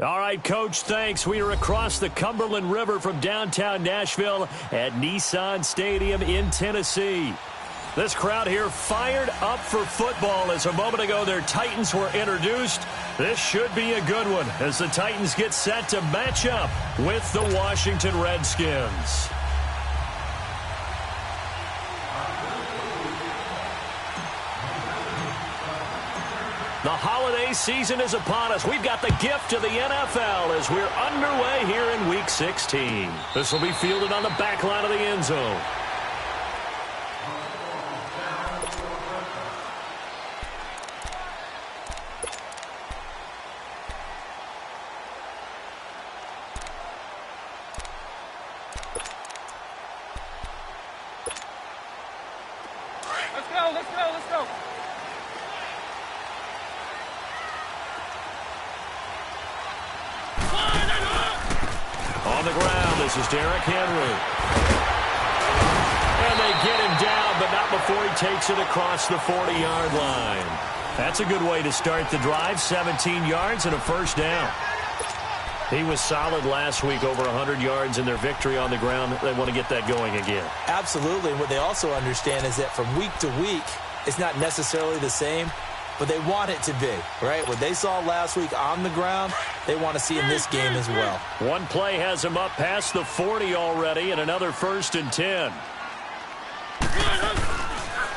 All right, Coach, thanks. We are across the Cumberland River from downtown Nashville at Nissan Stadium in Tennessee. This crowd here fired up for football as a moment ago their Titans were introduced. This should be a good one as the Titans get set to match up with the Washington Redskins. The holiday season is upon us. We've got the gift of the NFL as we're underway here in Week 16. This will be fielded on the back line of the end zone. Let's go. On the ground, this is Derrick Henry. And they get him down, but not before he takes it across the 40-yard line. That's a good way to start the drive, 17 yards and a first down. He was solid last week, over 100 yards in their victory on the ground. They want to get that going again. Absolutely. What they also understand is that from week to week, it's not necessarily the same, but they want it to be, right? What they saw last week on the ground, they want to see in this game as well. One play has him up past the 40 already, and another 1st and 10.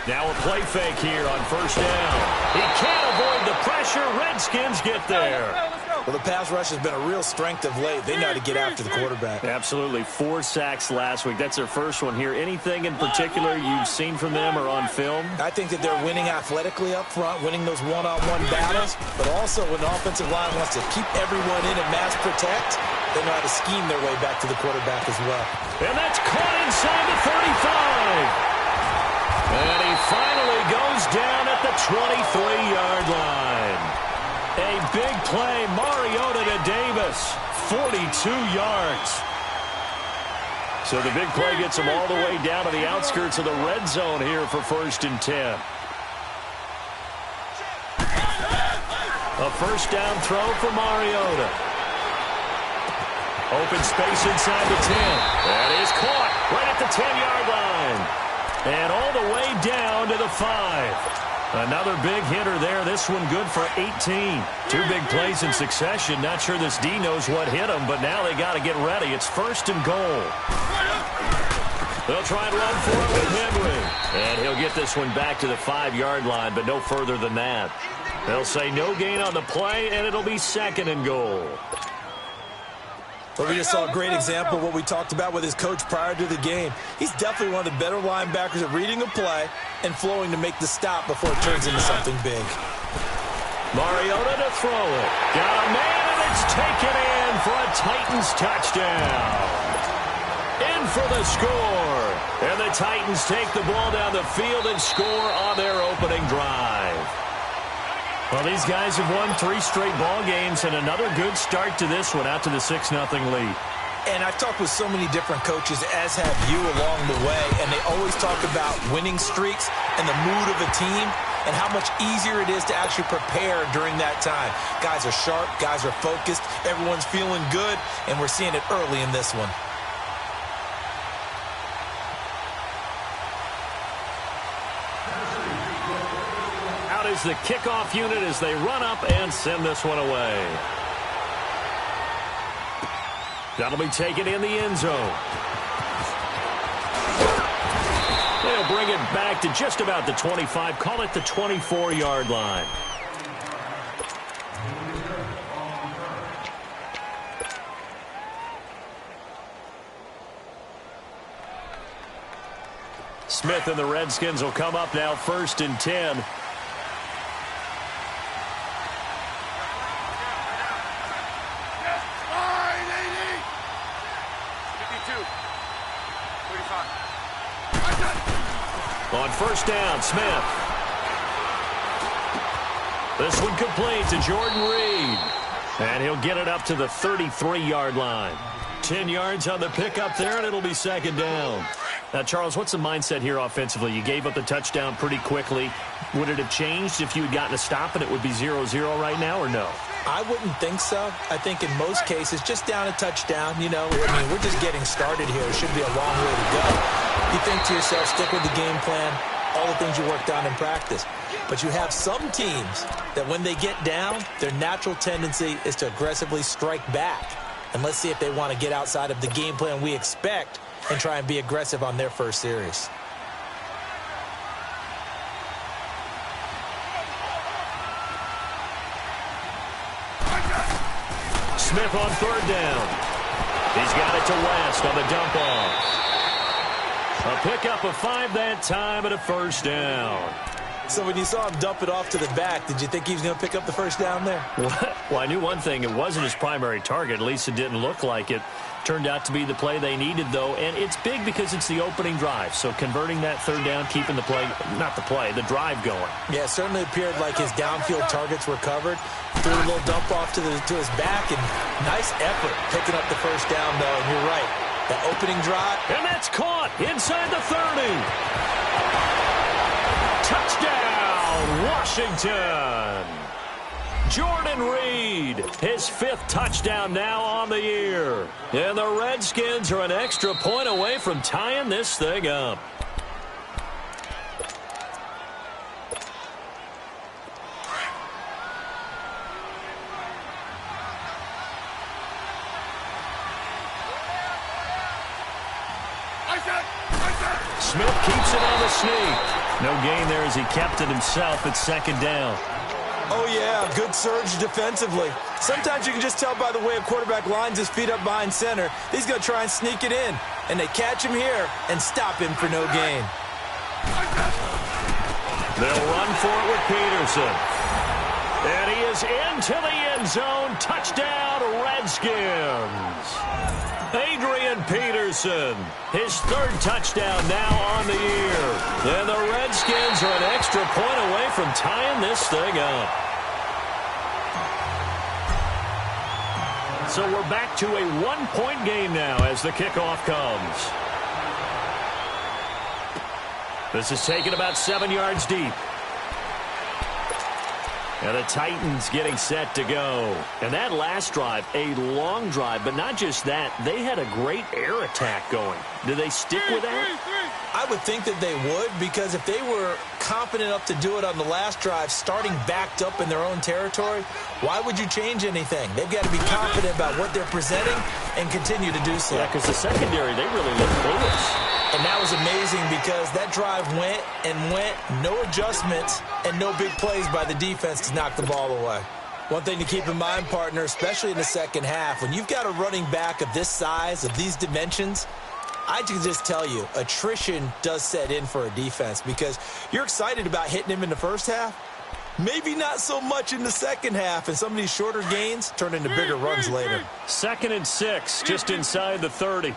Now a play fake here on first down. He can't avoid the pressure. Redskins get there. Well, the pass rush has been a real strength of late. They know how to get after the quarterback. Absolutely. 4 sacks last week. That's their first one here. Anything in particular you've seen from them or on film? I think that they're winning athletically up front, winning those one-on-one battles, but also when the offensive line wants to keep everyone in and mass protect, they know how to scheme their way back to the quarterback as well. And that's caught inside the 35. And he finally goes down at the 23-yard line. A big play, Mariota to Davis, 42 yards. So the big play gets him all the way down to the outskirts of the red zone here for 1st and 10. A first down throw for Mariota. Open space inside the 10. That is caught right at the 10-yard line. And all the way down to the 5. Another big hitter there. This one good for 18. 2 big plays in succession. Not sure this D knows what hit him, but now they got to get ready. It's 1st and goal. They'll try and run for it with Henry. And he'll get this one back to the 5-yard line, but no further than that. They'll say no gain on the play, and it'll be 2nd and goal. Well, we just saw a great example of what we talked about with his coach prior to the game. He's definitely one of the better linebackers at reading a play and flowing to make the stop before it turns into something big. Mariota to throw it. Got a man, and it's taken in for a Titans touchdown. In for the score. And the Titans take the ball down the field and score on their opening drive. Well, these guys have won 3 straight ball games and another good start to this one out to the 6-0 lead. And I've talked with so many different coaches, as have you, along the way, and they always talk about winning streaks and the mood of a team and how much easier it is to actually prepare during that time. Guys are sharp, guys are focused, everyone's feeling good, and we're seeing it early in this one. Is the kickoff unit as they run up and send this one away. That'll be taken in the end zone. They'll bring it back to just about the 25, call it the 24-yard line. Smith and the Redskins will come up now 1st and 10. On first down, Smith. This one complete to Jordan Reed. And he'll get it up to the 33-yard line. 10 yards on the pickup there, and it'll be 2nd down. Now, Charles, what's the mindset here offensively? You gave up the touchdown pretty quickly. Would it have changed if you had gotten a stop and it would be 0-0 right now, or no? I wouldn't think so. I think in most cases, just down a touchdown, you know, I mean, we're just getting started here. It should be a long way to go. You think to yourself, stick with the game plan, all the things you worked on in practice. But you have some teams that when they get down, their natural tendency is to aggressively strike back. And let's see if they want to get outside of the game plan we expect and try and be aggressive on their first series. Smith on third down. He's got it to West on the dump off. A pickup of 5 that time and a first down. So when you saw him dump it off to the back, did you think he was going to pick up the first down there? Well, I knew one thing. It wasn't his primary target. At least it didn't look like it. Turned out to be the play they needed, though, and it's big because it's the opening drive. So converting that third down, keeping the play, not the play, the drive going. Yeah, it certainly appeared like his downfield targets were covered. Threw a little dump off to his back, and nice effort picking up the first down, though, and you're right. That opening drive. And that's caught inside the 30. Touchdown, Washington. Jordan Reed, his 5th touchdown now on the year. And the Redskins are an extra point away from tying this thing up. Smith keeps it on the sneak. No gain there as he kept it himself at second down. Oh, yeah, good surge defensively. Sometimes you can just tell by the way a quarterback lines his feet up behind center. He's going to try and sneak it in. And they catch him here and stop him for no gain. They'll run for it with Peterson. And he is into the end zone. Touchdown, Redskins. Adrian Peterson, his 3rd touchdown now on the year. And the Redskins are an extra point away from tying this thing up. So we're back to a 1-point game now as the kickoff comes. This is taken about 7 yards deep. And the Titans getting set to go. And that last drive, a long drive, but not just that. They had a great air attack going. Do they stick with that? I would think that they would, because if they were confident enough to do it on the last drive, starting backed up in their own territory, why would you change anything? They've got to be confident about what they're presenting and continue to do so. Yeah, because the secondary, they really look clueless. And that was amazing because that drive went and went, no adjustments, and no big plays by the defense to knock the ball away. One thing to keep in mind, partner, especially in the second half, when you've got a running back of this size, of these dimensions, I can just tell you, attrition does set in for a defense because you're excited about hitting him in the first half. Maybe not so much in the second half, and some of these shorter gains turn into bigger runs later. 2nd and 6, just inside the 30.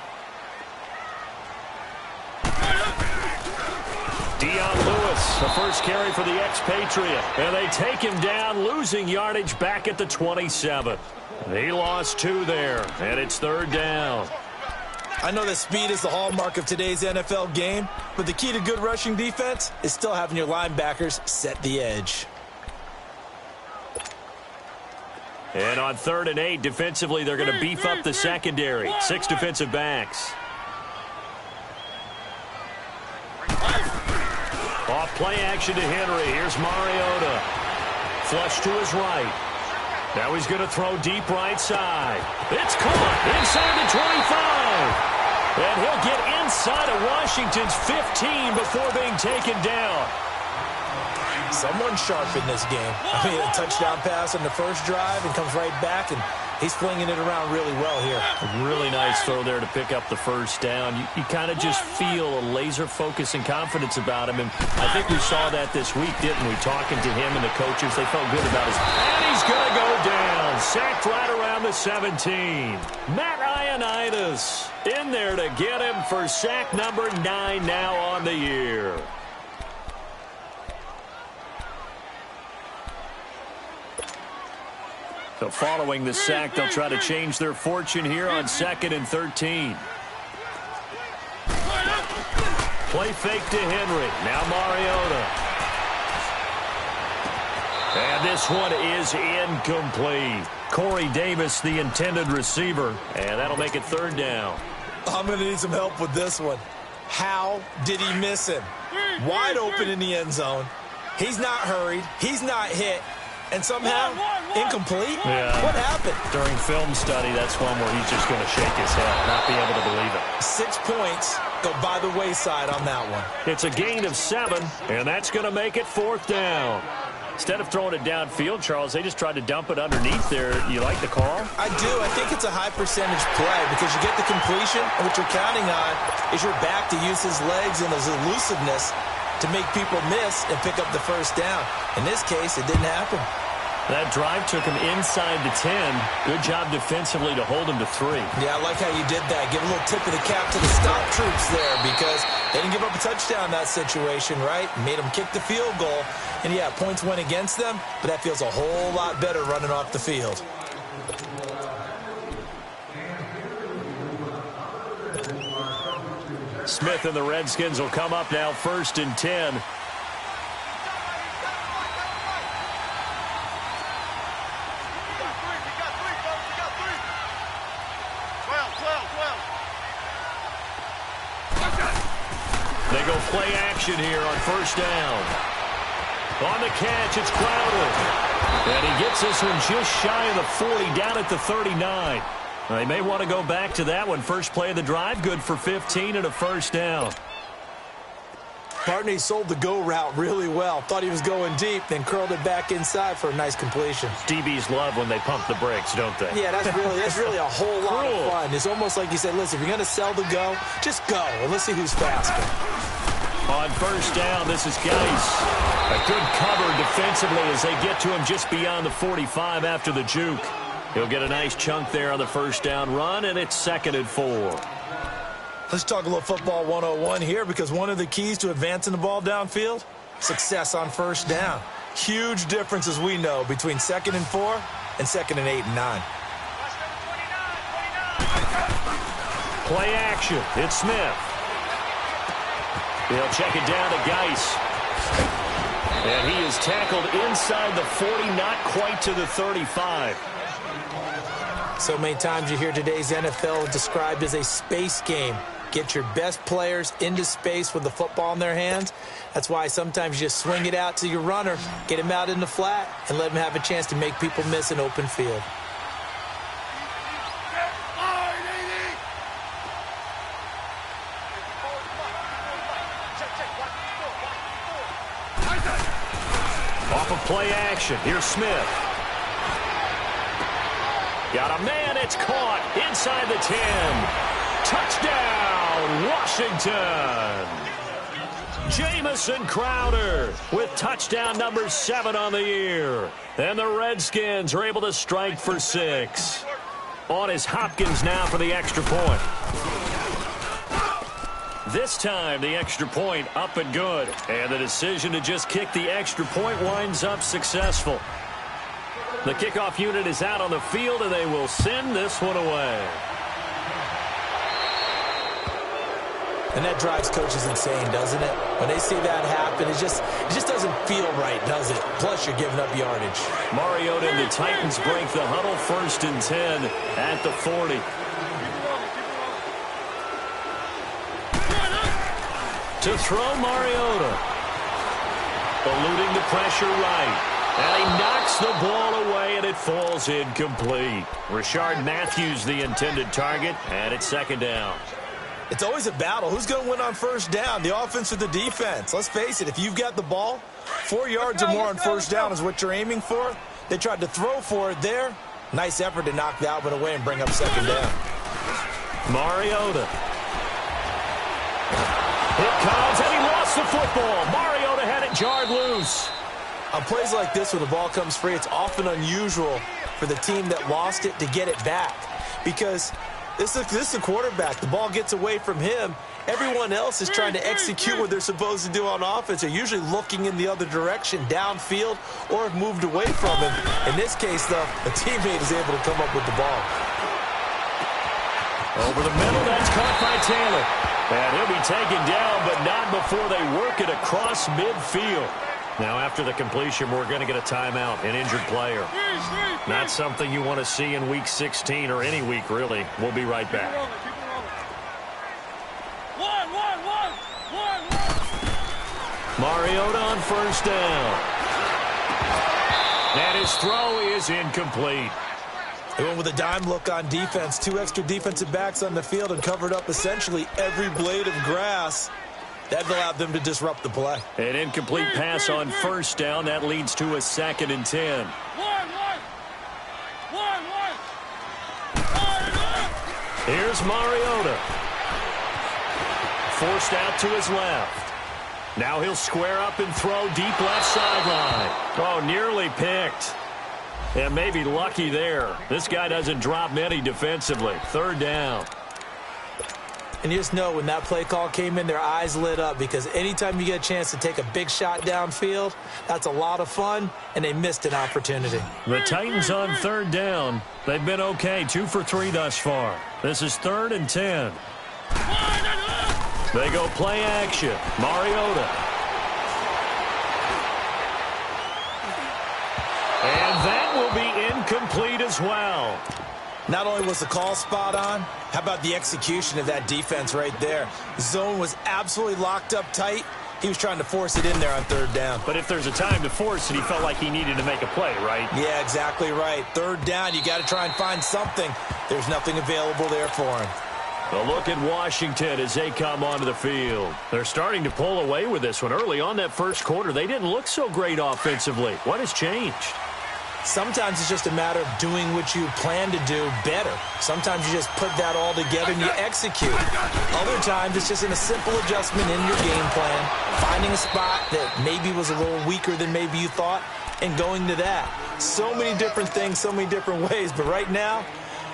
Dion Lewis, the first carry for the expatriate. And they take him down, losing yardage back at the 27. He lost 2 there, and it's 3rd down. I know that speed is the hallmark of today's NFL game, but the key to good rushing defense is still having your linebackers set the edge. And on 3rd and 8, defensively, they're going to beef up the secondary. 6 defensive backs. Off play action to Henry. Here's Mariota. Flush to his right. Now he's going to throw deep right side. It's caught inside the 25. And he'll get inside of Washington's 15 before being taken down. Someone sharp in this game. I mean, a touchdown pass on the first drive and comes right back, and he's flinging it around really well here. A really nice throw there to pick up the first down. You kind of just feel a laser focus and confidence about him, and I think we saw that this week, didn't we? Talking to him and the coaches, they felt good about his. And he's going to go down. Sacked right around the 17. Matt Ioannidis in there to get him for sack number 9 now on the year. So following the sack, they'll try to change their fortune here on 2nd and 13. Play fake to Henry. Now Mariota. And this one is incomplete. Corey Davis, the intended receiver. And that'll make it third down. I'm going to need some help with this one. How did he miss him? Wide open in the end zone. He's not hurried. He's not hit. And somehow, incomplete? Yeah. What happened? During film study, that's one where he's just going to shake his head, not be able to believe it. 6 points go by the wayside on that one. It's a gain of 7, and that's going to make it fourth down. Instead of throwing it downfield, Charles, they just tried to dump it underneath there. You like the call? I do. I think it's a high percentage play because you get the completion, and what you're counting on is your back to use his legs and his elusiveness to make people miss and pick up the first down. In this case, it didn't happen. That drive took him inside the 10. Good job defensively to hold him to 3. Yeah, I like how you did that. Give a little tip of the cap to the stop troops there because they didn't give up a touchdown in that situation, right? Made them kick the field goal. And, yeah, points went against them, but that feels a whole lot better running off the field. Smith and the Redskins will come up now first and 10. They go play action here on first down. On the catch, it's Crowder. And he gets this one just shy of the 40, down at the 39. They may want to go back to that one. First play of the drive, good for 15 and a first down. Bartney sold the go route really well. Thought he was going deep, then curled it back inside for a nice completion. DBs love when they pump the brakes, don't they? Yeah, that's really a whole lot of fun. It's almost like you said, listen, if you're going to sell the go, just go, and let's see who's faster. On first down, this is Geis. A good cover defensively as they get to him just beyond the 45 after the juke. He'll get a nice chunk there on the first down run, and it's 2nd and 4. Let's talk a little football 101 here because one of the keys to advancing the ball downfield, success on first down. Huge difference, as we know, between 2nd and 4 and 2nd and 8 and 9. Play action. It's Smith. He'll check it down to Geis. And he is tackled inside the 40, not quite to the 35. So many times you hear today's NFL described as a space game. Get your best players into space with the football in their hands. That's why sometimes you just swing it out to your runner, get him out in the flat, and let him have a chance to make people miss an open field. Off of play action, here's Smith. Got a man, it's caught inside the 10. Touchdown, Washington. Jamison Crowder with touchdown number 7 on the year. And the Redskins are able to strike for 6. On is Hopkins now for the extra point. This time, the extra point up and good. And the decision to just kick the extra point winds up successful. The kickoff unit is out on the field, and they will send this one away. And that drives coaches insane, doesn't it? When they see that happen, it just doesn't feel right, does it? Plus, you're giving up yardage. Mariota and the Titans break the huddle, 1st and 10 at the 40. To throw, Mariota. Eluding the pressure right. And he knocks the ball away, and it falls incomplete. Rashard Matthews, the intended target, and it's 2nd down. It's always a battle. Who's going to win on first down, the offense or the defense? Let's face it, if you've got the ball, 4 yards or more on first down is what you're aiming for. They tried to throw for it there. Nice effort to knock the Alvin away and bring up 2nd down. Mariota. It comes, and he lost the football. Mariota had it jarred loose. On plays like this, when the ball comes free, it's often unusual for the team that lost it to get it back. Because this is a quarterback. The ball gets away from him. Everyone else is trying to execute what they're supposed to do on offense. They're usually looking in the other direction, downfield, or have moved away from him. In this case, though, a teammate is able to come up with the ball. Over the middle, that's caught by Taylor. And he'll be taken down, but not before they work it across midfield. Now, after the completion, we're going to get a timeout, an injured player. Not something you want to see in Week 16 or any week, really. We'll be right back. Mariota on first down. And his throw is incomplete. They went with a dime look on defense. 2 extra defensive backs on the field and covered up essentially every blade of grass. That allowed them to disrupt the play. An incomplete pass on first down. That leads to a 2nd and 10. Here's Mariota. Forced out to his left. Now he'll square up and throw deep left sideline. Oh, nearly picked. And maybe lucky there. This guy doesn't drop many defensively. 3rd down. And you just know when that play call came in, their eyes lit up, because anytime you get a chance to take a big shot downfield, that's a lot of fun, and they missed an opportunity. The Titans on 3rd down. They've been okay, 2 for 3 thus far. This is 3rd and 10. They go play action. Mariota. And that will be incomplete as well. Not only was the call spot on, how about the execution of that defense right there? Zone was absolutely locked up tight. He was trying to force it in there on 3rd down. But if there's a time to force it, he felt like he needed to make a play, right? Yeah, exactly right. 3rd down, you got to try and find something. There's nothing available there for him. A look at Washington as they come onto the field. They're starting to pull away with this one. Early on that first quarter, they didn't look so great offensively. What has changed? Sometimes it's just a matter of doing what you plan to do better. Sometimes you just put that all together and you execute. Other times it's just in a simple adjustment in your game plan, finding a spot that maybe was a little weaker than maybe you thought, and going to that. So many different things, so many different ways, but right now,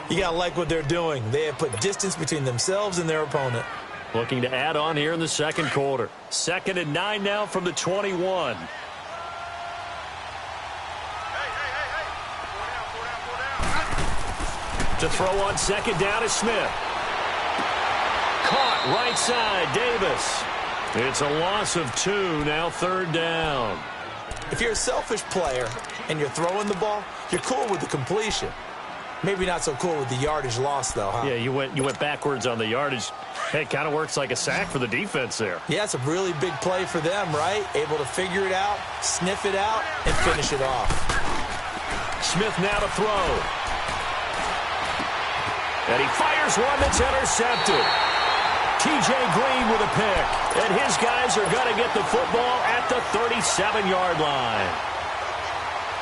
you got to like what they're doing. They have put distance between themselves and their opponent. Looking to add on here in the second quarter. 2nd and 9 now from the 21. To throw on 2nd down is Smith. Caught right side, Davis. It's a loss of 2, now 3rd down. If you're a selfish player and you're throwing the ball, you're cool with the completion. Maybe not so cool with the yardage loss, though, huh? Yeah, you went backwards on the yardage. Hey, it kind of works like a sack for the defense there. Yeah, it's a really big play for them, right? Able to figure it out, sniff it out, and finish it off. Smith now to throw. And he fires one that's intercepted. T.J. Green with a pick. And his guys are going to get the football at the 37-yard line.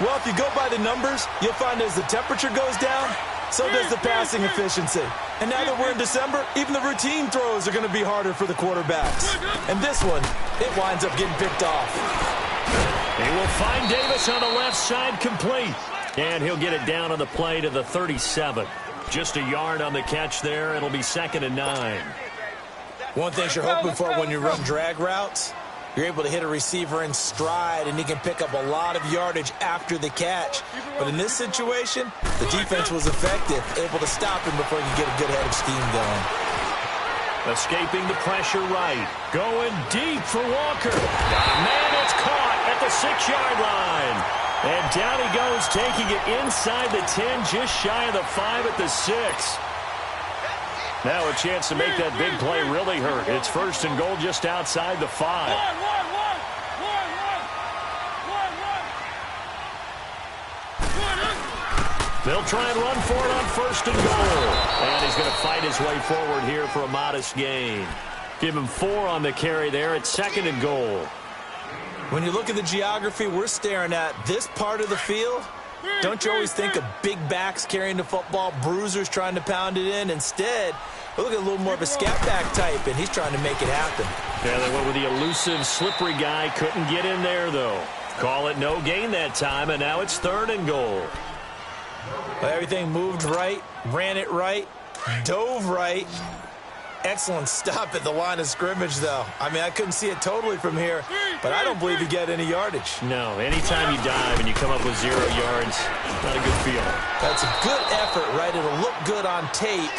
Well, if you go by the numbers, you'll find as the temperature goes down, so does the passing efficiency. And now that we're in December, even the routine throws are going to be harder for the quarterbacks. And this one, it winds up getting picked off. He will find Davis on the left side, complete. And he'll get it down on the play to the 37. Just a yard on the catch there. It'll be 2nd and 9. One thing you're hoping for when you run drag routes, you're able to hit a receiver in stride, and he can pick up a lot of yardage after the catch. But in this situation, the defense was effective, able to stop him before he could get a good head of steam going. Escaping the pressure right. Going deep for Walker. Man, it's caught at the 6-yard line. And down he goes, taking it inside the 10, just shy of the 5 at the 6. Now a chance to make that big play really hurt. It's 1st and goal just outside the 5. They'll try and run for it on 1st and goal. And he's going to fight his way forward here for a modest gain. Give him 4 on the carry there at 2nd and goal. When you look at the geography we're staring at, this part of the field, don't you always think of big backs carrying the football, bruisers trying to pound it in? Instead, we look at a little more of a scat back type, and he's trying to make it happen. Yeah, they went with the elusive, slippery guy. Couldn't get in there, though. Call it no gain that time, and now it's 3rd and goal. Well, everything moved right, ran it right, dove right, Excellent stop at the line of scrimmage, though. I mean, I couldn't see it totally from here, but I don't believe he got any yardage. No, anytime you dive and you come up with 0 yards, not a good feeling. That's a good effort, right? It'll look good on tape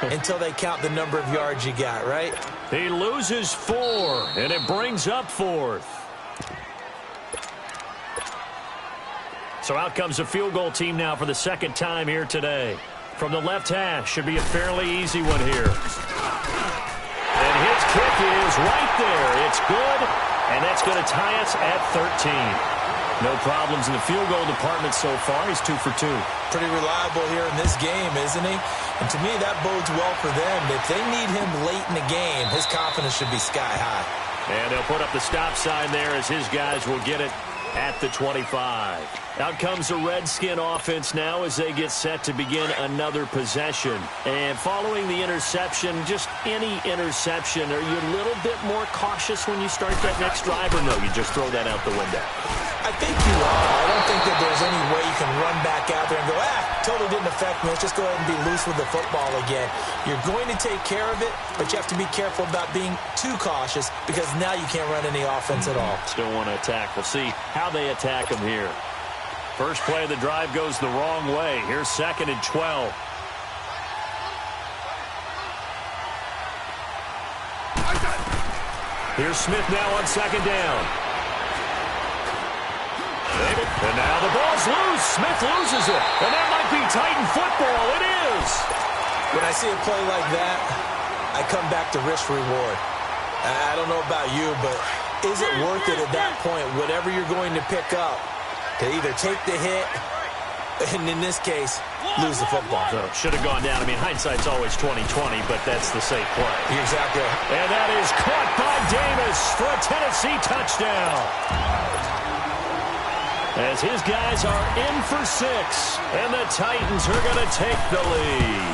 until they count the number of yards you got, right? He loses 4, and it brings up 4th. So out comes a field goal team now for the second time here today. From the left hash, should be a fairly easy one here. And his kick is right there. It's good, and that's going to tie us at 13. No problems in the field goal department so far. He's 2 for 2. Pretty reliable here in this game, isn't he? And to me, that bodes well for them. If they need him late in the game, his confidence should be sky high. And they'll put up the stop sign there as his guys will get it at the 25. Out comes the Redskin offense now as they get set to begin another possession. And following the interception, just any interception, are you a little bit more cautious when you start that next drive, or no, you just throw that out the window? I think you are. I don't think that there's any way you can run back out there and go, totally didn't affect me. Let's just go ahead and be loose with the football again. You're going to take care of it, but you have to be careful about being too cautious because now you can't run any offense at all. Still want to attack. We'll see how they attack them here. First play of the drive goes the wrong way. Here's 2nd and 12. Here's Smith now on 2nd down. And now the ball's loose. Smith loses it. And that might be Titan football. It is. When I see a play like that, I come back to risk reward. I don't know about you, but is it worth it at that point, whatever you're going to pick up, to either take the hit and, in this case, lose the football? So should have gone down. I mean, hindsight's always 20/20, but that's the safe play. You're exactly right. And that is caught by Davis for a Tennessee touchdown. As his guys are in for 6, and the Titans are going to take the lead.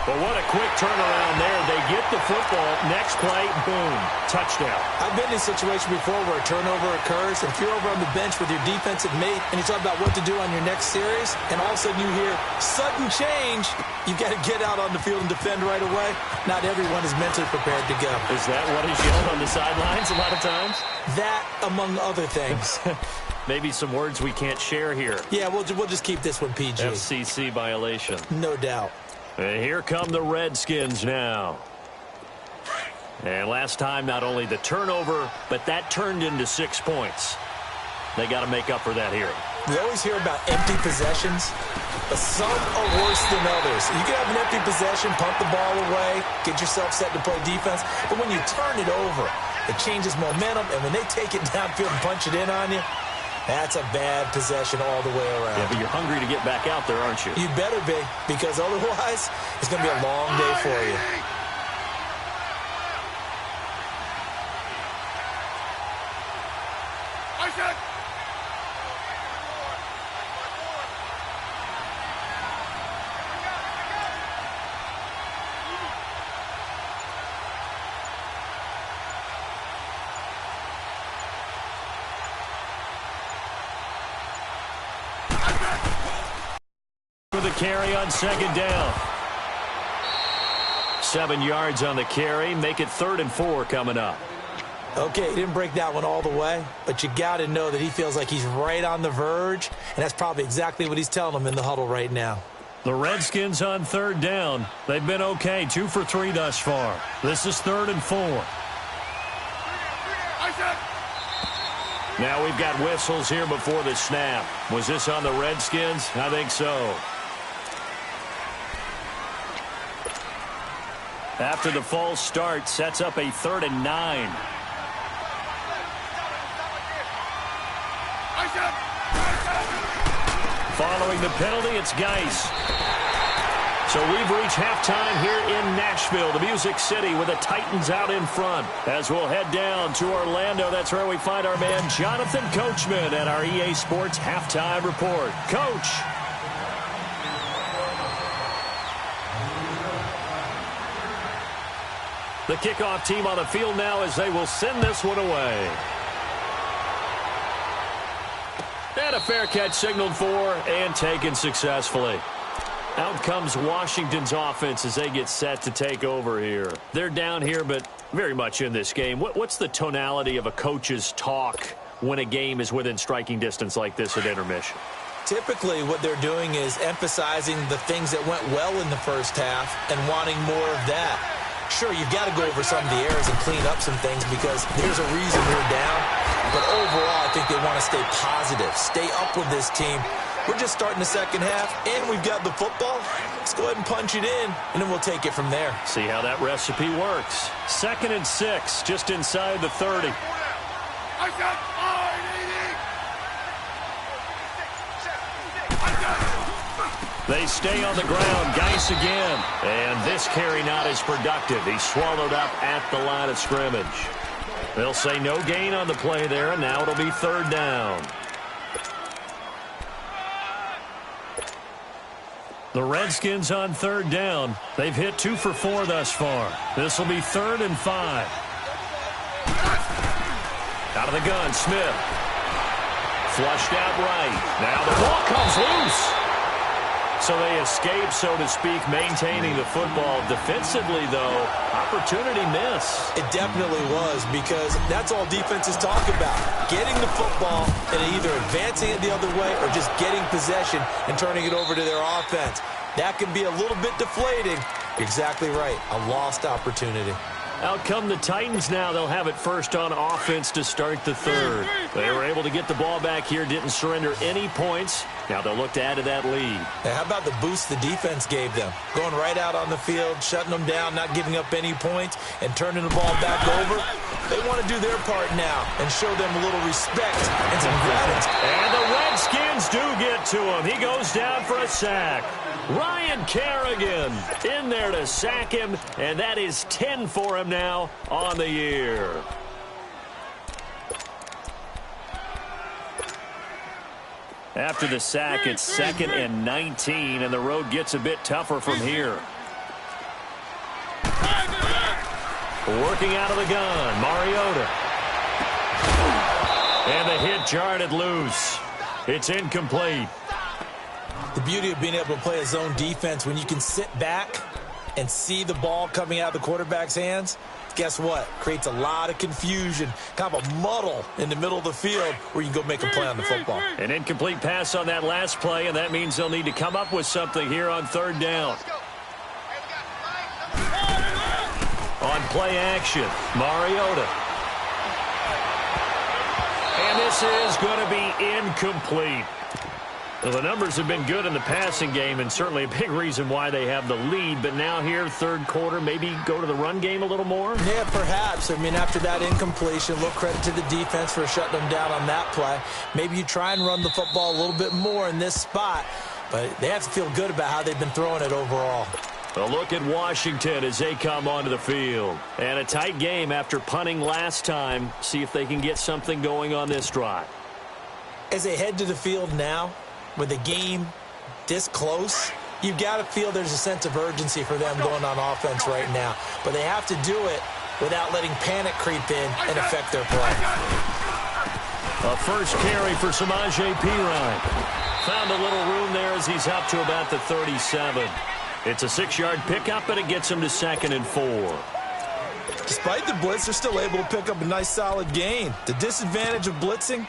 But what a quick turnaround there. They get the football. Next play, boom, touchdown. I've been in a situation before where a turnover occurs, and if you're over on the bench with your defensive mate and you talk about what to do on your next series, and all of a sudden you hear sudden change, you've got to get out on the field and defend right away. Not everyone is mentally prepared to go. Is that what is yelled on the sidelines a lot of times? That, among other things. Maybe some words we can't share here. Yeah, we'll just keep this one PG. FCC violation. No doubt. And here come the Redskins now. And last time, not only the turnover, but that turned into 6 points. They got to make up for that here. We always hear about empty possessions, but some are worse than others. You can have an empty possession, pump the ball away, get yourself set to play defense, but when you turn it over, it changes momentum, and when they take it downfield and punch it in on you, that's a bad possession all the way around. Yeah, but you're hungry to get back out there, aren't you? You better be, because otherwise it's going to be a long day for you. For the carry on 2nd down. 7 yards on the carry. Make it 3rd and 4 coming up. Okay, he didn't break that one all the way, but you got to know that he feels like he's right on the verge, and that's probably exactly what he's telling them in the huddle right now. The Redskins on 3rd down. They've been okay, 2 for 3 thus far. This is 3rd and 4. Now we've got whistles here before the snap. Was this on the Redskins? I think so. After the false start, sets up a 3rd and 9. Following the penalty, it's Geis. So we've reached halftime here in Nashville, the Music City, with the Titans out in front. As we'll head down to Orlando, that's where we find our man Jonathan Coachman at our EA Sports Halftime Report. Coach. The kickoff team on the field now as they will send this one away. And a fair catch signaled for and taken successfully. Out comes Washington's offense as they get set to take over here. They're down here, but very much in this game. What's the tonality of a coach's talk when a game is within striking distance like this at intermission? Typically, what they're doing is emphasizing the things that went well in the first half and wanting more of that. Sure, you've got to go over some of the errors and clean up some things because there's a reason we're down. But overall, I think they want to stay positive, stay up with this team. We're just starting the second half, and we've got the football. Let's go ahead and punch it in, and then we'll take it from there. See how that recipe works. 2nd and 6, just inside the 30. They stay on the ground. Geis again. And this carry not as productive. He's swallowed up at the line of scrimmage. They'll say no gain on the play there, and now it'll be 3rd down. The Redskins on 3rd down. They've hit 2 for 4 thus far. This will be 3rd and 5. Out of the gun, Smith. Flushed out right. Now the ball comes loose. So they escape, so to speak, maintaining the football. Defensively, though, opportunity miss. It definitely was, because that's all defenses talk about. Getting the football and either advancing it the other way or just getting possession and turning it over to their offense. That can be a little bit deflating. You're exactly right. A lost opportunity. Out come the Titans now. They'll have it first on offense to start the 3rd. They were able to get the ball back here, didn't surrender any points. Now they'll look to add to that lead. Now, how about the boost the defense gave them? Going right out on the field, shutting them down, not giving up any points, and turning the ball back over. They want to do their part now and show them a little respect and some gratitude. And the Redskins do get to him. He goes down for a sack. Ryan Kerrigan in there to sack him, and that is 10 for him now on the year. After the sack, it's 2nd and 19, and the road gets a bit tougher from here. Working out of the gun, Mariota. And the hit jarred it loose. It's incomplete. The beauty of being able to play a zone defense when you can sit back and see the ball coming out of the quarterback's hands, guess what? Creates a lot of confusion, kind of a muddle in the middle of the field where you can go make a play on the football. An incomplete pass on that last play, and that means they'll need to come up with something here on 3rd down. On play action, Mariota. And this is going to be incomplete. Well, the numbers have been good in the passing game, and certainly a big reason why they have the lead. But now here, 3rd quarter, maybe go to the run game a little more? Yeah, perhaps. I mean, after that incompletion, a little credit to the defense for shutting them down on that play. Maybe you try and run the football a little bit more in this spot, but they have to feel good about how they've been throwing it overall. A look at Washington as they come onto the field. And a tight game after punting last time. See if they can get something going on this drive. As they head to the field now, with the game this close, you've got to feel there's a sense of urgency for them going on offense right now. But they have to do it without letting panic creep in and affect their play. A first carry for Samaje Perine. Found a little room there as he's up to about the 37. It's a 6-yard pickup, and it gets him to 2nd and 4. Despite the blitz, they're still able to pick up a nice solid gain. The disadvantage of blitzing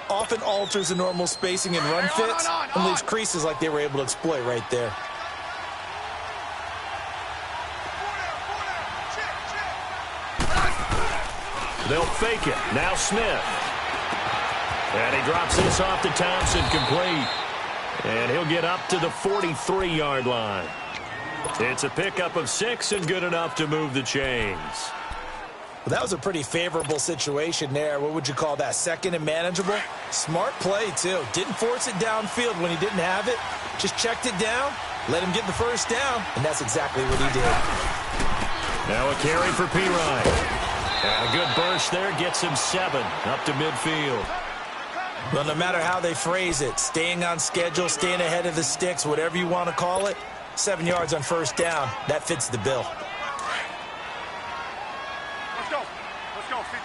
often alters the normal spacing and run fits and leaves creases like they were able to exploit right there. They'll fake it. Now Smith. And he drops this off to Thompson, complete. And he'll get up to the 43-yard line. It's a pickup of 6 and good enough to move the chains. Well, that was a pretty favorable situation there. What would you call that? 2nd and manageable? Smart play, too. Didn't force it downfield when he didn't have it. Just checked it down, let him get the first down, and that's exactly what he did. Now a carry for Perine. And a good burst there gets him 7 up to midfield. Well, no matter how they phrase it, staying on schedule, staying ahead of the sticks, whatever you want to call it, 7 yards on first down, that fits the bill. Let's go. Let's go. 15.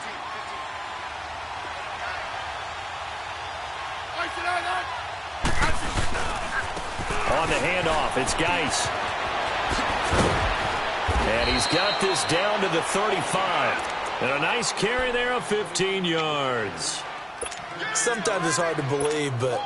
On the handoff. It's Geis. And he's got this down to the 35. And a nice carry there of 15 yards. Sometimes it's hard to believe, but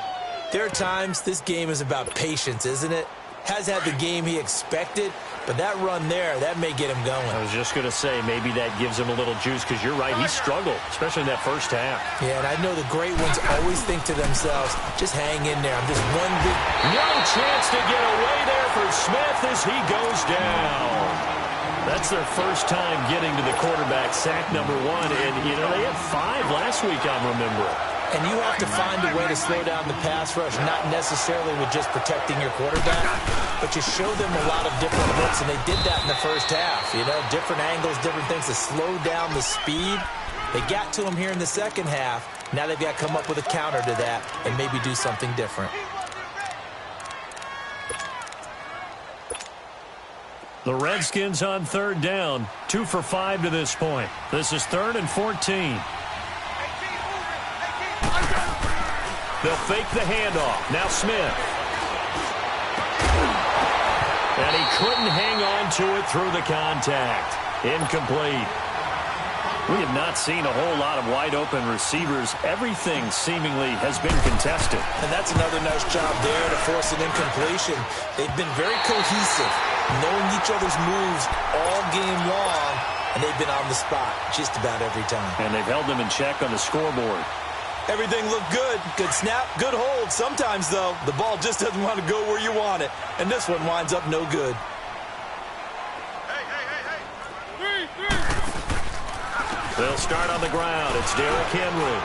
there are times this game is about patience, isn't it? Has had the game he expected, but that run there, that may get him going. I was just going to say, maybe that gives him a little juice, because you're right, he struggled, especially in that first half. Yeah, and I know the great ones always think to themselves, just hang in there. I'm just one big... No chance to get away there for Smith as he goes down. That's their first time getting to the quarterback, sack number 1. And, you know, they had 5 last week, I'm remembering. And you have to find a way to slow down the pass rush, not necessarily with just protecting your quarterback, but you show them a lot of different looks, and they did that in the first half. You know, different angles, different things to slow down the speed. They got to him here in the second half. Now they've got to come up with a counter to that and maybe do something different. The Redskins on third down, 2 for 5 to this point. This is 3rd and 14. They'll fake the handoff. Now Smith. And he couldn't hang on to it through the contact. Incomplete. We have not seen a whole lot of wide-open receivers. Everything seemingly has been contested. And that's another nice job there to force an incompletion. They've been very cohesive, knowing each other's moves all game long, and they've been on the spot just about every time. And they've held them in check on the scoreboard. Everything looked good. Good snap, good hold. Sometimes, though, the ball just doesn't want to go where you want it. And this one winds up no good. They'll start on the ground. It's Derrick Henry.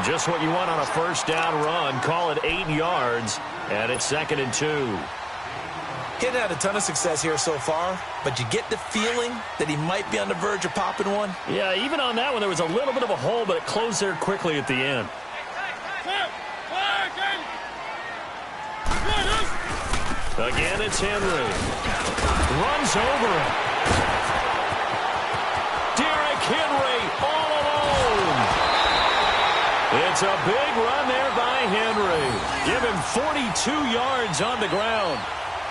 Just what you want on a first down run. Call it 8 yards, and it's 2nd and 2. He hadn't had a ton of success here so far, but you get the feeling that he might be on the verge of popping one. Yeah, even on that one, there was a little bit of a hole, but it closed there quickly at the end. Again, it's Henry. Runs over him. Derrick Henry all alone. It's a big run there by Henry. Give him 42 yards on the ground.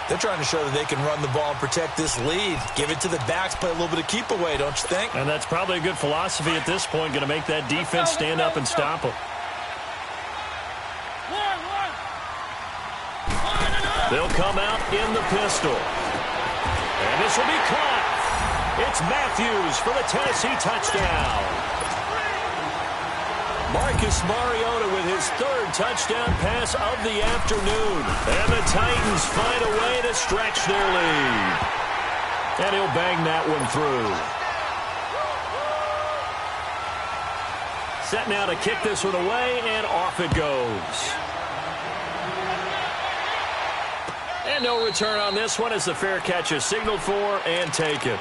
They're trying to show that they can run the ball and protect this lead. Give it to the backs, play a little bit of keep away, don't you think? And that's probably a good philosophy at this point, going to make that defense stand up and stop them. They'll come out in the pistol. And this will be caught. It's Matthews for the Tennessee touchdown. Marcus Mariota with his 3rd touchdown pass of the afternoon. And the Titans find a way to stretch their lead. And he'll bang that one through. Set now to kick this one away, and off it goes. And no return on this one as the fair catch is signaled for and taken.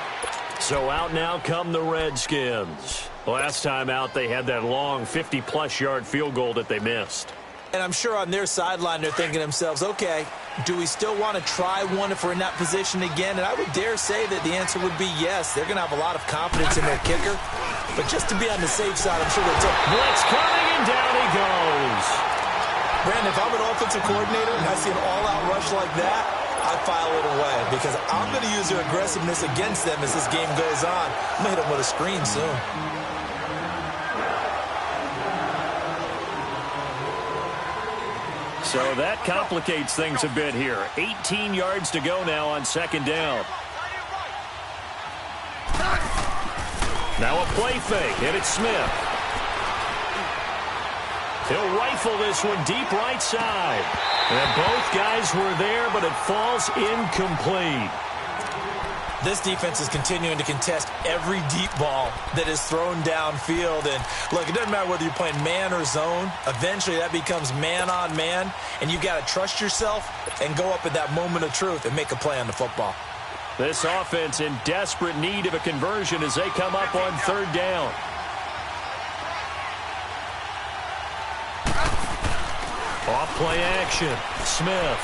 So out now come the Redskins. Last time out, they had that long 50-plus yard field goal that they missed. And I'm sure on their sideline they're thinking to themselves, okay, do we still want to try one if we're in that position again? And I would dare say that the answer would be yes. They're going to have a lot of confidence in their kicker. But just to be on the safe side, I'm sure they'll take... Blitz coming, and down he goes. Brandon, if I'm an offensive coordinator and I see an all-out rush like that, I file it away because I'm going to use their aggressiveness against them as this game goes on. I'm going to hit them with a screen soon. So that complicates things a bit here. 18 yards to go now on 2nd down. Now a play fake, and it's Smith. He'll rifle this one deep right side. And both guys were there, but it falls incomplete. This defense is continuing to contest every deep ball that is thrown downfield. And, look, it doesn't matter whether you're playing man or zone. Eventually, that becomes man on man. And you've got to trust yourself and go up at that moment of truth and make a play on the football. This offense in desperate need of a conversion as they come up on 3rd down. Off play action. Smith.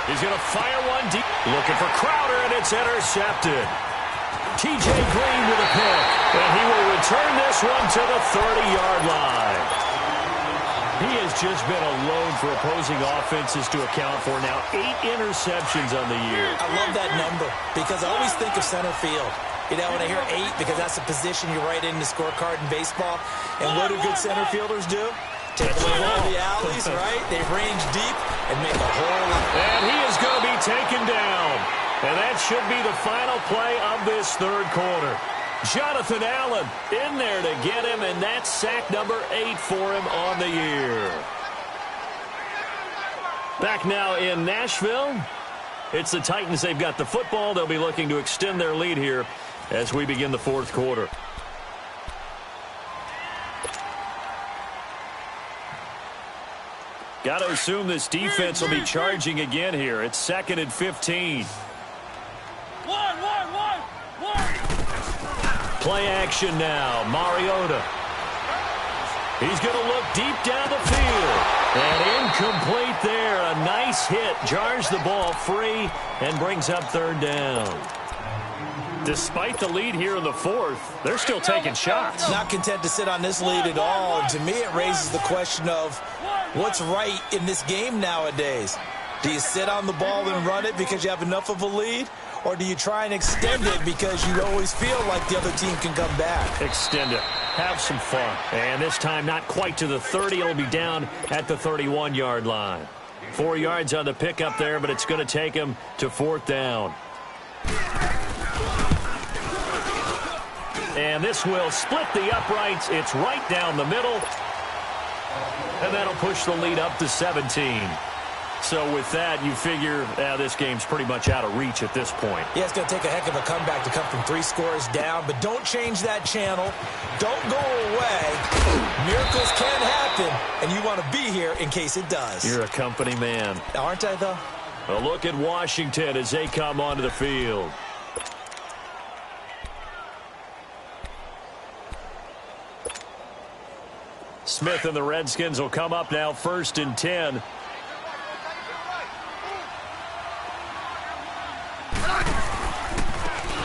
He's going to fire one deep. Looking for Crowder, and it's intercepted. T.J. Green with a pick. And he will return this one to the 30-yard line. He has just been a load for opposing offenses to account for. Now 8 interceptions on the year. I love that number because I always think of center field. You know, when I hear 8, because that's a position you write in the scorecard in baseball. And what do good center fielders do? Take the ball to the alleys, right? They range deep and make a whole lot. And he is going to be taken down. And that should be the final play of this third quarter. Jonathan Allen in there to get him, and that's sack number 8 for him on the year. Back now in Nashville. It's the Titans. They've got the football. They'll be looking to extend their lead here as we begin the fourth quarter. Got to assume this defense will be charging again here. It's 2nd and 15. Play action now. Mariota. He's going to look deep down the field. And incomplete there. A nice hit. Jars the ball free and brings up 3rd down. Despite the lead here in the fourth, they're still taking shots. Not content to sit on this lead at all. And to me, it raises the question of what's right in this game nowadays. Do you sit on the ball and run it because you have enough of a lead? Or do you try and extend it because you always feel like the other team can come back? Extend it. Have some fun. And this time not quite to the 30. It'll be down at the 31-yard line. 4 yards on the pickup there, but it's going to take him to 4th down. And this will split the uprights. It's right down the middle. And that'll push the lead up to 17. So with that, you figure this game's pretty much out of reach at this point. Yeah, it's going to take a heck of a comeback to come from 3 scores down. But don't change that channel. Don't go away. Miracles can happen, and you want to be here in case it does. You're a company man. Aren't I, though? A look at Washington as they come onto the field. Smith and the Redskins will come up now 1st and 10.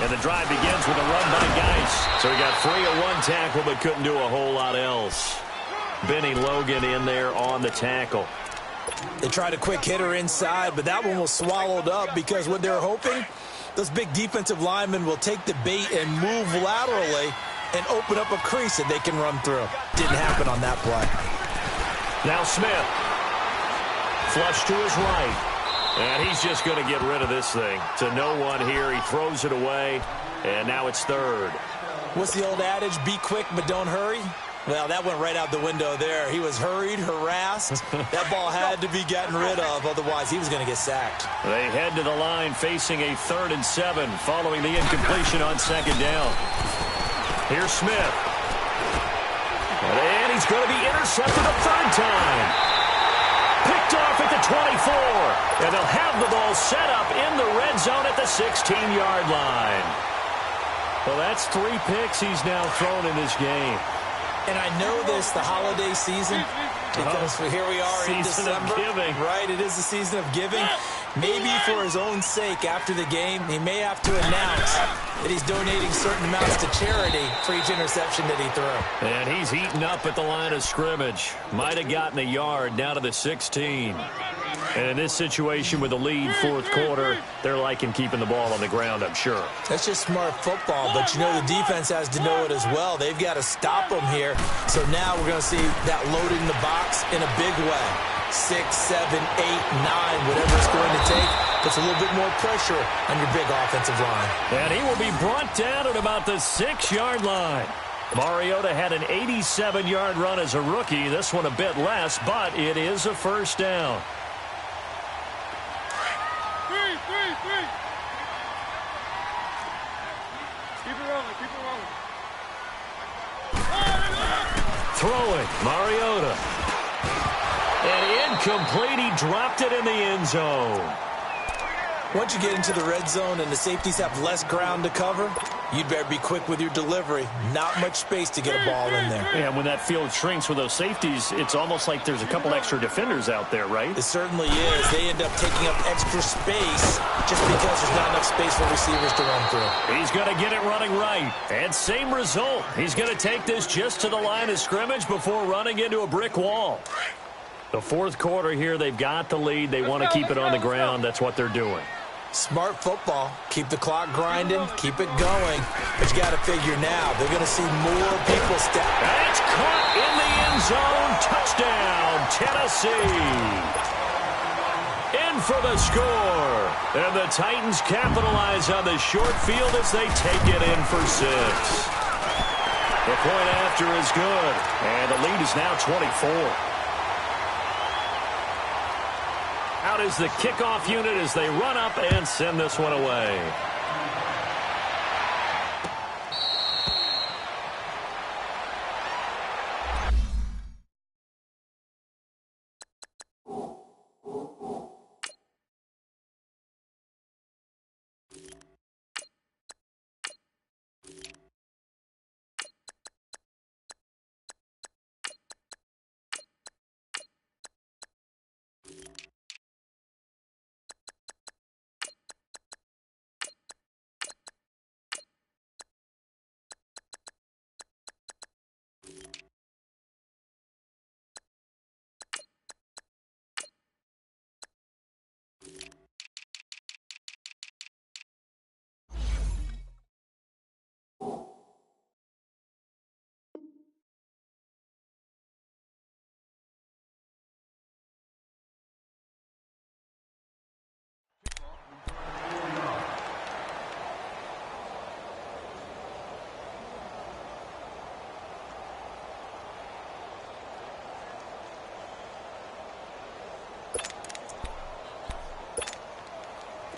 And the drive begins with a run by Geis. So he got free of 1 tackle but couldn't do a whole lot else. Benny Logan in there on the tackle. They tried a quick hitter inside, but that one was swallowed up because what they're hoping, those big defensive linemen will take the bait and move laterally and open up a crease that they can run through. Didn't happen on that play. Now Smith. Flush to his right. And he's just going to get rid of this thing. To no one here. He throws it away. And now it's 3rd. What's the old adage? Be quick, but don't hurry. Well, that went right out the window there. He was hurried, harassed. That ball had to be gotten rid of. Otherwise, he was going to get sacked. They head to the line facing a 3rd and 7 following the incompletion on 2nd down. Here's Smith. And he's going to be intercepted a 3rd time. Picked off at the 24. And they'll have the ball set up in the red zone at the 16-yard line. Well, that's 3 picks he's now thrown in this game. And I know this, the holiday season, because here we are in December. Right, it is the season of giving. Maybe for his own sake, after the game, he may have to announce that he's donating certain amounts to charity for each interception that he threw. And he's eaten up at the line of scrimmage. Might have gotten a yard down to the 16. And in this situation with the lead 4th quarter, they're liking keeping the ball on the ground, I'm sure. That's just smart football, but you know the defense has to know it as well. They've got to stop them here. So now we're going to see that loaded in the box in a big way. 6, 7, 8, 9, whatever it's going to take, puts a little bit more pressure on your big offensive line. And he will be brought down at about the 6-yard line. Mariota had an 87-yard run as a rookie. This one a bit less, but it is a 1st down. Throwing, Mariota. And incomplete, he dropped it in the end zone. Once you get into the red zone and the safeties have less ground to cover, you'd better be quick with your delivery. Not much space to get a ball in there. Yeah, when that field shrinks with those safeties, it's almost like there's a couple extra defenders out there, right? It certainly is. They end up taking up extra space just because there's not enough space for receivers to run through. He's going to get it running right. And same result. He's going to take this just to the line of scrimmage before running into a brick wall. The fourth quarter here, they've got the lead. They want to keep it on the ground. That's what they're doing. Smart football. Keep the clock grinding. Keep it going. But you got to figure now, they're going to see more people step. That's caught in the end zone. Touchdown, Tennessee. In for the score. And the Titans capitalize on the short field as they take it in for 6. The point after is good. And the lead is now 24. Out is the kickoff unit as they run up and send this one away.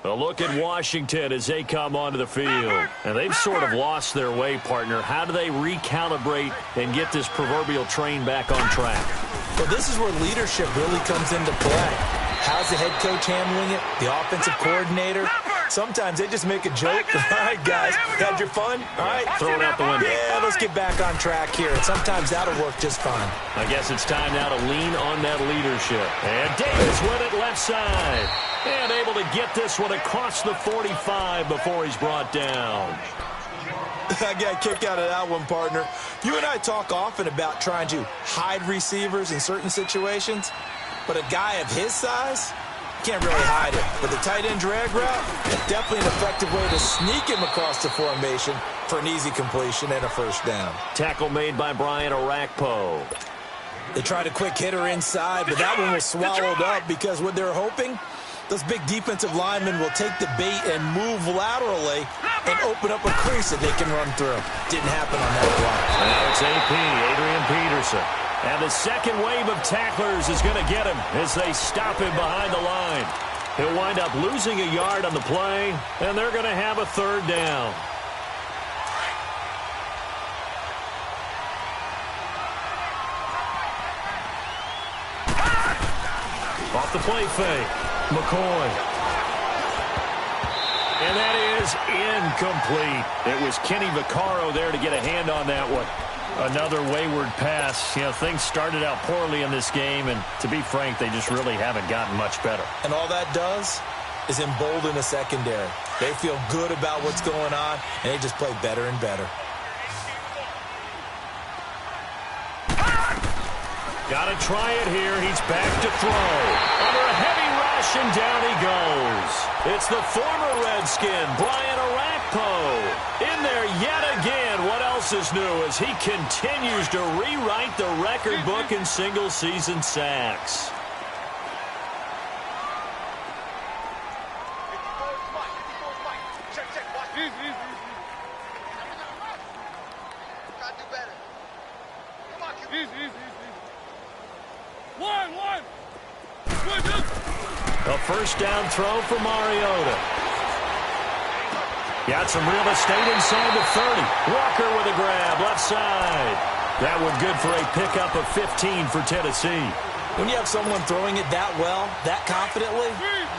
A look at Washington as they come onto the field. And they've sort of lost their way, partner. How do they recalibrate and get this proverbial train back on track? Well, this is where leadership really comes into play. How's the head coach handling it? The offensive coordinator? Sometimes they just make a joke. All right, guys, had your fun? All right, throw it out the window. Yeah, let's get back on track here. And sometimes that'll work just fine. I guess it's time now to lean on that leadership. And Davis with it left side. And able to get this one across the 45 before he's brought down. I got a kick out of that one, partner. You and I talk often about trying to hide receivers in certain situations, but a guy of his size can't really hide it. But the tight end drag route, definitely an effective way to sneak him across the formation for an easy completion and a first down. Tackle made by Brian Orakpo. They tried a quick hitter inside, but that one was swallowed up because what they're hoping, those big defensive linemen will take the bait and move laterally and open up a crease that they can run through. Didn't happen on that block. Now it's AP, Adrian Peterson. And the second wave of tacklers is going to get him as they stop him behind the line. He'll wind up losing a yard on the play, and they're going to have a third down. Off the play fake, McCoy. And that is incomplete. It was Kenny Vaccaro there to get a hand on that one. Another wayward pass. You know, things started out poorly in this game, and to be frank, they just really haven't gotten much better. And all that does is embolden the secondary. They feel good about what's going on, and they just play better and better. Got to try it here. He's back to throw. Under a heavy rush, and down he goes. It's the former Redskin, Brian Orakpo. In there yet again. What else is new as he continues to rewrite the record book in single-season sacks. A first down throw for Mariota. Got some real estate inside the 30. Walker with a grab, left side. That one good for a pickup of 15 for Tennessee. When you have someone throwing it that well, that confidently,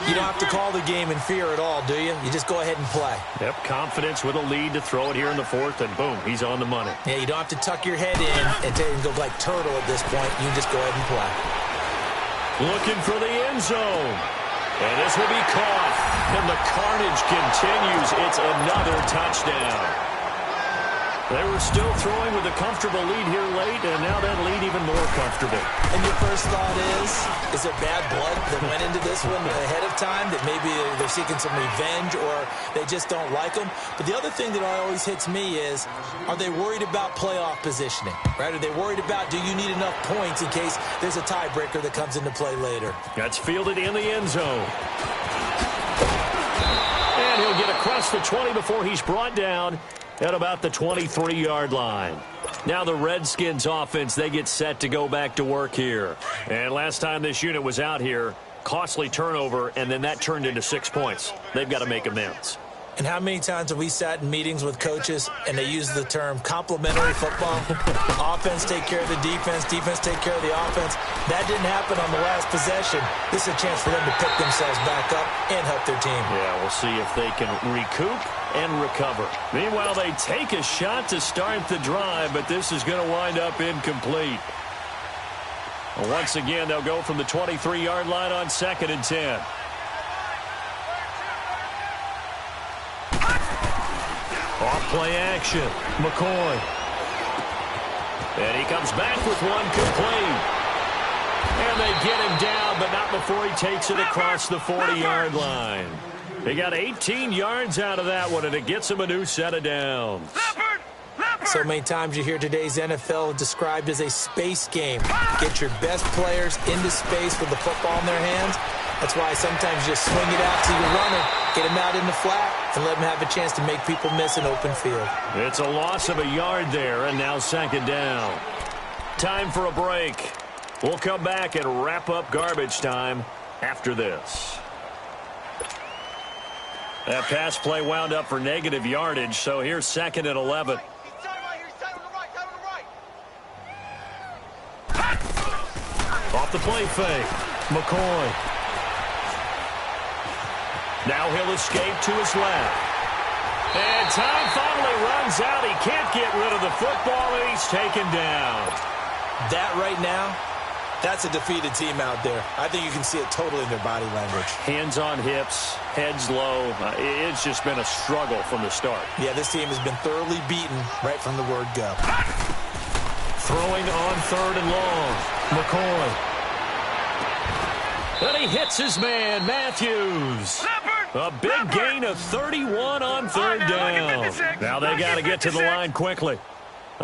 you don't have to call the game in fear at all, do you? You just go ahead and play. Yep, confidence with a lead to throw it here in the fourth, and boom, he's on the money. Yeah, you don't have to tuck your head in and go like turtle at this point. You just go ahead and play. Looking for the end zone. And this will be caught. And the carnage continues. It's another touchdown. They were still throwing with a comfortable lead here late, and now that lead even more comfortable. And your first thought is there bad blood that went into this one ahead of time, that maybe they're seeking some revenge or they just don't like them? But the other thing that always hits me is, are they worried about playoff positioning, right? Are they worried about, do you need enough points in case there's a tiebreaker that comes into play later? That's fielded in the end zone. And he'll get across the 20 before he's brought down at about the 23-yard line. Now the Redskins offense, they get set to go back to work here. And last time this unit was out here, costly turnover, and then that turned into 6 points. They've got to make amends. And how many times have we sat in meetings with coaches and they use the term complementary football? Offense take care of the defense, defense take care of the offense. That didn't happen on the last possession. This is a chance for them to pick themselves back up and help their team. Yeah, we'll see if they can recoup and recover. Meanwhile, they take a shot to start the drive, but this is going to wind up incomplete. Once again, they'll go from the 23-yard line on 2nd and 10. Off-play action. McCoy. And he comes back with one complete. And they get him down, but not before he takes it across the 40-yard line. They got 18 yards out of that one, and it gets him a new set of downs. So many times you hear today's NFL described as a space game. Get your best players into space with the football in their hands. That's why sometimes you just swing it out to your runner, get him out in the flat, and let him have a chance to make people miss an open field. It's a loss of a yard there, and now 2nd down. Time for a break. We'll come back and wrap up garbage time after this. That pass play wound up for negative yardage, so here's 2nd and 11. Off the play fake. McCoy. Now he'll escape to his left. And time finally runs out. He can't get rid of the football, and he's taken down. That right now, that's a defeated team out there. I think you can see it totally in their body language. Hands on hips, heads low. It's just been a struggle from the start. Yeah, this team has been thoroughly beaten right from the word go. Throwing on 3rd and long. McCoy. And he hits his man, Matthews. A big gain of 31 on 3rd down. Now they got to get to the line quickly.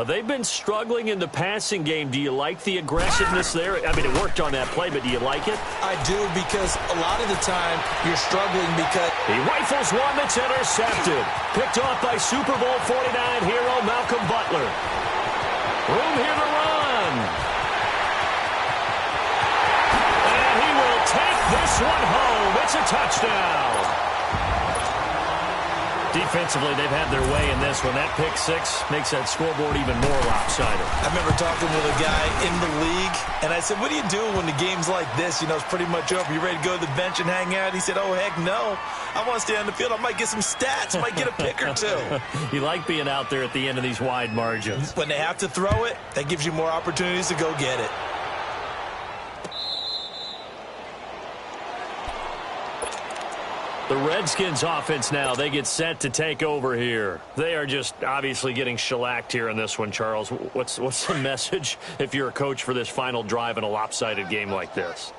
They've been struggling in the passing game. Do you like the aggressiveness there? I mean, it worked on that play, but do you like it? I do, because a lot of the time you're struggling because he rifles one that's intercepted. Picked off by Super Bowl 49 hero Malcolm Butler. Room here to run. And he will take this one home. It's a touchdown. Defensively, they've had their way in this one. That pick six makes that scoreboard even more lopsided. I remember talking with a guy in the league, and I said, what do you do when the game's like this? You know, it's pretty much over. You ready to go to the bench and hang out? He said, oh, heck no. I want to stay on the field. I might get some stats. I might get a pick or two. You like being out there at the end of these wide margins. When they have to throw it, that gives you more opportunities to go get it. The Redskins offense now, they get set to take over here. They are just obviously getting shellacked here in this one, Charles. What's the message if you're a coach for this final drive in a lopsided game like this?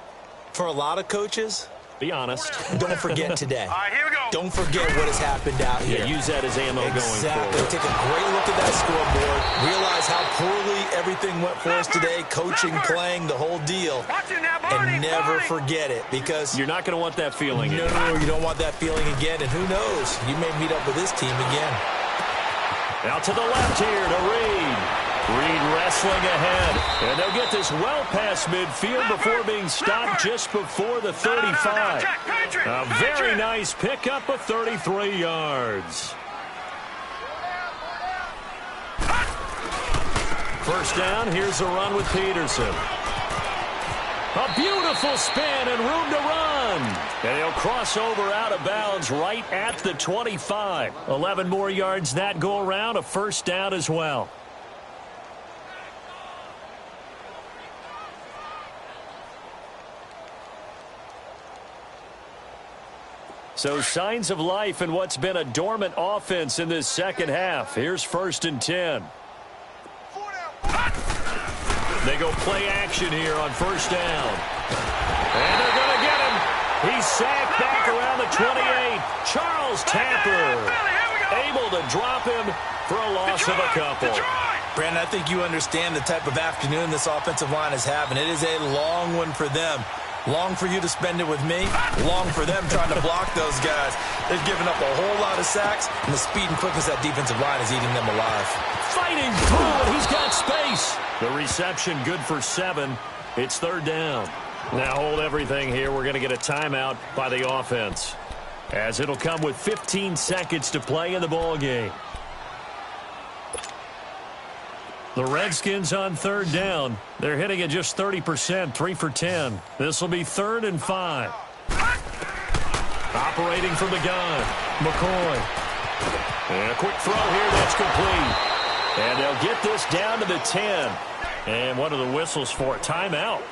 For a lot of coaches, be honest. Don't forget today. All right, here we go. Don't forget what has happened out here. Yeah, use that as ammo going Exactly. forward. Take a great look at that scoreboard. Realize how poorly everything went for us today. Coaching, playing, the whole deal. And never forget it, because you're not going to want that feeling again. No, you don't want that feeling again. And who knows? You may meet up with this team again. Out to the left here to Reed. Reed wrestling ahead. And they'll get this well past midfield before being stopped just before the 35. A very nice pickup of 33 yards. First down, here's a run with Peterson. A beautiful spin and room to run. And he'll cross over out of bounds right at the 25. 11 more yards that go around, a first down as well. So signs of life in what's been a dormant offense in this second half. Here's 1st and 10. They go play action here on 1st down. And they're going to get him. He's sacked back around the 28. Charles Tapper able to drop him for a loss of a couple. Brandon, I think you understand the type of afternoon this offensive line is having. It is a long one for them. Long for you to spend it with me. Long for them trying to block those guys. They've given up a whole lot of sacks, and the speed and quickness of that defensive line is eating them alive. Fighting through it. He's got space. The reception good for 7. It's 3rd down. Now hold everything here. We're going to get a timeout by the offense, as it'll come with 15 seconds to play in the ball game. The Redskins on 3rd down. They're hitting at just 30%, 3 for 10. This will be 3rd and 5. Operating from the gun, McCoy. And a quick throw here that's complete. And they'll get this down to the 10. And what are the whistles for? Timeout.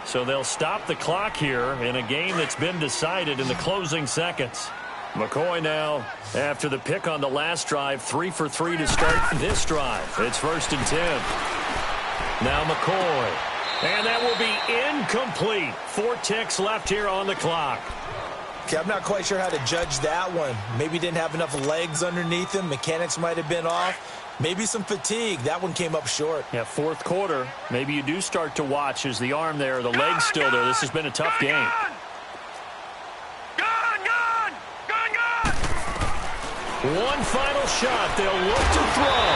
So they'll stop the clock here in a game that's been decided in the closing seconds. McCoy now, after the pick on the last drive, 3 for 3 to start this drive. It's 1st and 10. Now McCoy. And that will be incomplete. 4 ticks left here on the clock. Okay, I'm not quite sure how to judge that one. Maybe didn't have enough legs underneath him. Mechanics might have been off. Maybe some fatigue. That one came up short. Yeah, 4th quarter. Maybe you do start to watch as the arm there, the leg's still there. This has been a tough game. One final shot. They'll look to throw.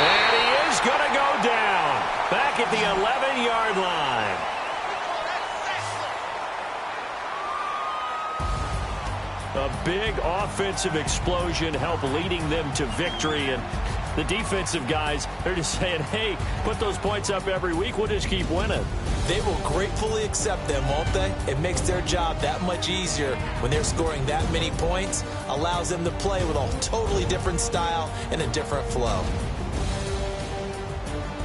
And he is going to go down. Back at the 11-yard line. A big offensive explosion helped leading them to victory. And the defensive guys, they're just saying, hey, put those points up every week. We'll just keep winning. They will gratefully accept them, won't they? It makes their job that much easier when they're scoring that many points. Allows them to play with a totally different style and a different flow.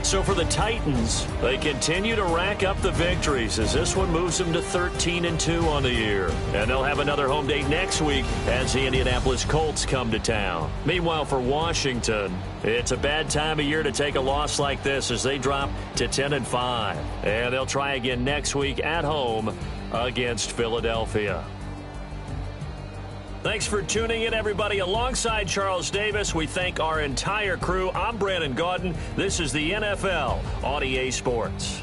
So for the Titans, they continue to rack up the victories as this one moves them to 13-2 on the year. And they'll have another home date next week as the Indianapolis Colts come to town. Meanwhile, for Washington, it's a bad time of year to take a loss like this as they drop to 10-5. And they'll try again next week at home against Philadelphia. Thanks for tuning in, everybody. Alongside Charles Davis, we thank our entire crew. I'm Brandon Gaudin. This is the NFL on EA Sports.